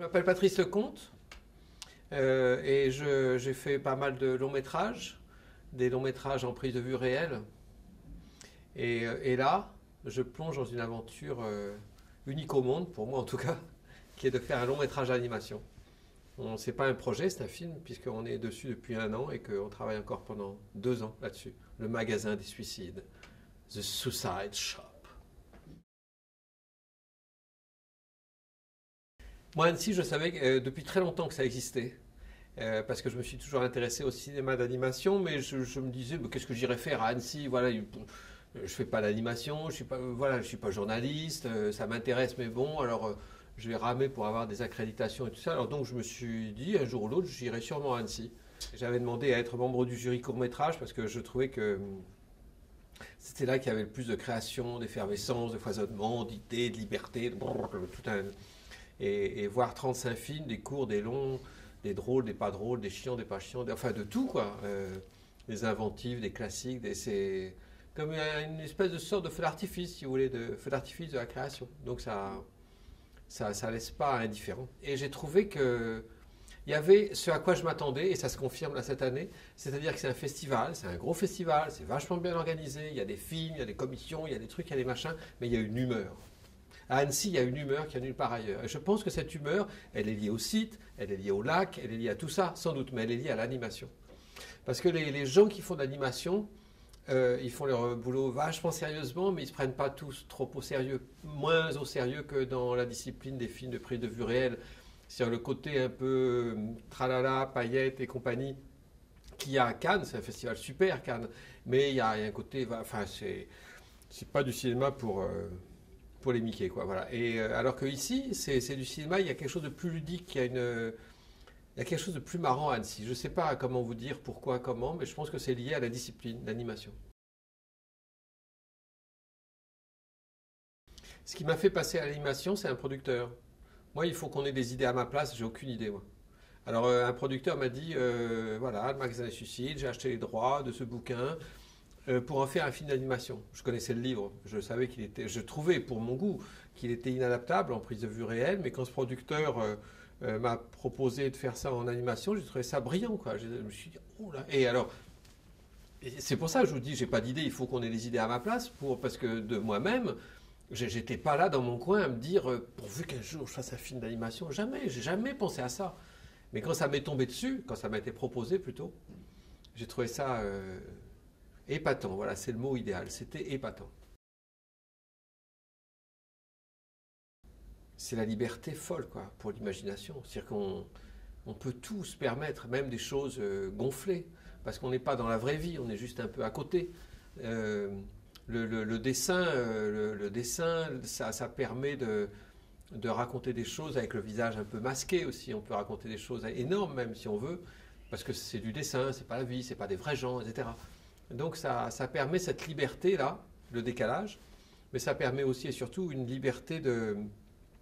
m'appelle Patrice Lecomte et j'ai fait pas mal de longs métrages, des longs métrages en prise de vue réelle. Et là, je plonge dans une aventure unique au monde, pour moi en tout cas, qui est de faire un long métrage d'animation. Ce n'est pas un projet, c'est un film, puisqu'on est dessus depuis 1 an et qu'on travaille encore pendant 2 ans là-dessus. Le magasin des suicides, The Suicide Shop. Moi, Annecy, je savais depuis très longtemps que ça existait, parce que je me suis toujours intéressé au cinéma d'animation, mais je me disais, qu'est-ce que j'irais faire à Annecy? Voilà, je ne fais pas d'animation, je suis pas, voilà, je suis pas journaliste, ça m'intéresse, mais bon, alors je vais ramer pour avoir des accréditations et tout ça. Alors donc je me suis dit, un jour ou l'autre, j'irai sûrement à Annecy. J'avais demandé à être membre du jury court-métrage parce que je trouvais que c'était là qu'il y avait le plus de création, d'effervescence, de foisonnement, d'idées, de liberté, tout un... Et voir 35 films, des courts, des longs, des drôles, des pas drôles, des chiants, des pas chiants, enfin de tout quoi. Des inventifs, des classiques, c'est comme une espèce de sorte de feu d'artifice, si vous voulez, de feu d'artifice de la création. Donc ça laisse pas indifférent. Et j'ai trouvé que il y avait ce à quoi je m'attendais, et ça se confirme là cette année, c'est-à-dire que c'est un festival, c'est un gros festival, c'est vachement bien organisé, il y a des films, il y a des commissions, il y a des trucs, il y a des machins, mais il y a une humeur. À Annecy, il y a une humeur qui n'y a nulle part ailleurs. Et je pense que cette humeur, elle est liée au site, elle est liée au lac, elle est liée à tout ça, sans doute, mais elle est liée à l'animation. Parce que les gens qui font de l'animation, ils font leur boulot vachement sérieusement, mais ils ne se prennent pas tous trop au sérieux, moins au sérieux que dans la discipline des films de prise de vue réelle. C'est le côté un peu tralala, paillettes et compagnie qu'il y a à Cannes, c'est un festival super Cannes, mais il y a un côté, enfin c'est pas du cinéma pour les Mickey, quoi, voilà. Et alors que ici, c'est du cinéma, il y a quelque chose de plus ludique, il y a quelque chose de plus marrant à Annecy. Je ne sais pas comment vous dire pourquoi, comment, mais je pense que c'est lié à la discipline, l'animation. Ce qui m'a fait passer à l'animation, c'est un producteur. Moi, il faut qu'on ait des idées à ma place, j'ai aucune idée, moi. Alors, un producteur m'a dit, voilà, le magasin des suicides, j'ai acheté les droits de ce bouquin, pour en faire un film d'animation. Je connaissais le livre, je savais qu'il était, je trouvais pour mon goût qu'il était inadaptable en prise de vue réelle, mais quand ce producteur m'a proposé de faire ça en animation, j'ai trouvé ça brillant, quoi. Je me suis dit, oh là. Et alors, c'est pour ça que je vous dis, j'ai pas d'idée, il faut qu'on ait des idées à ma place, parce que de moi-même, j'étais pas là dans mon coin à me dire, pourvu qu'un jour je fasse un film d'animation, jamais, j'ai jamais pensé à ça. Mais quand ça m'est tombé dessus, quand ça m'a été proposé plutôt, j'ai trouvé ça épatant, voilà, c'est le mot idéal, c'était épatant. C'est la liberté folle, quoi, pour l'imagination. C'est-à-dire qu'on peut tout se permettre, même des choses gonflées, parce qu'on n'est pas dans la vraie vie, on est juste un peu à côté. Le dessin, ça permet de raconter des choses avec le visage un peu masqué aussi. On peut raconter des choses énormes même si on veut, parce que c'est du dessin, c'est pas la vie, c'est pas des vrais gens, etc. Donc ça permet cette liberté-là, le décalage, mais ça permet aussi et surtout une liberté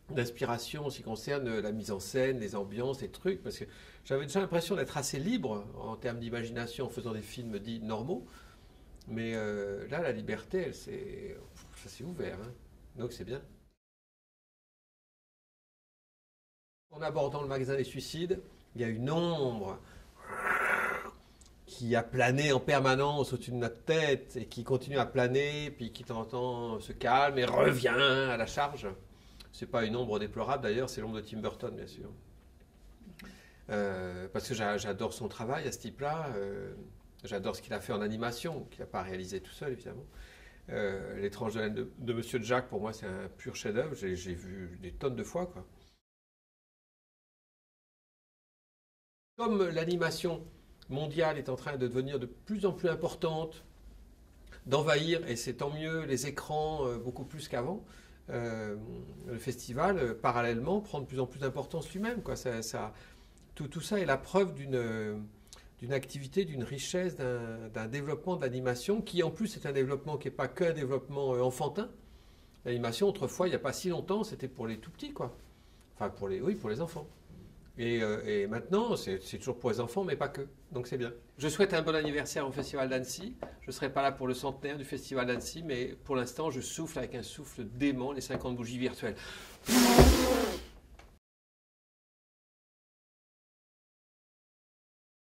d'inspiration en ce qui concerne la mise en scène, les ambiances, les trucs, parce que j'avais déjà l'impression d'être assez libre en termes d'imagination en faisant des films dits normaux, mais là, la liberté, ça s'est ouvert, hein. Donc c'est bien. En abordant le magasin des suicides, il y a une ombre qui a plané en permanence au-dessus de notre tête et qui continue à planer, puis qui t'entend se calme et revient à la charge. C'est pas une ombre déplorable d'ailleurs, c'est l'ombre de Tim Burton bien sûr. Parce que j'adore son travail à ce type-là, j'adore ce qu'il a fait en animation, qu'il n'a pas réalisé tout seul évidemment. L'étrange Noël de Monsieur Jack, pour moi c'est un pur chef-d'œuvre, j'ai vu des tonnes de fois, quoi. Comme l'animation mondiale est en train de devenir de plus en plus importante, d'envahir, et c'est tant mieux, les écrans beaucoup plus qu'avant, le festival, parallèlement, prend de plus en plus d'importance lui-même, quoi. Tout ça est la preuve d'une activité, d'une richesse, d'un développement d'animation qui en plus est un développement qui n'est pas qu'un développement enfantin. L'animation, autrefois, il n'y a pas si longtemps, c'était pour les tout petits, quoi. Enfin, oui, pour les enfants. Et maintenant, c'est toujours pour les enfants, mais pas que. Donc c'est bien. Je souhaite un bon anniversaire au Festival d'Annecy. Je ne serai pas là pour le centenaire du Festival d'Annecy, mais pour l'instant, je souffle avec un souffle dément les 50 bougies virtuelles.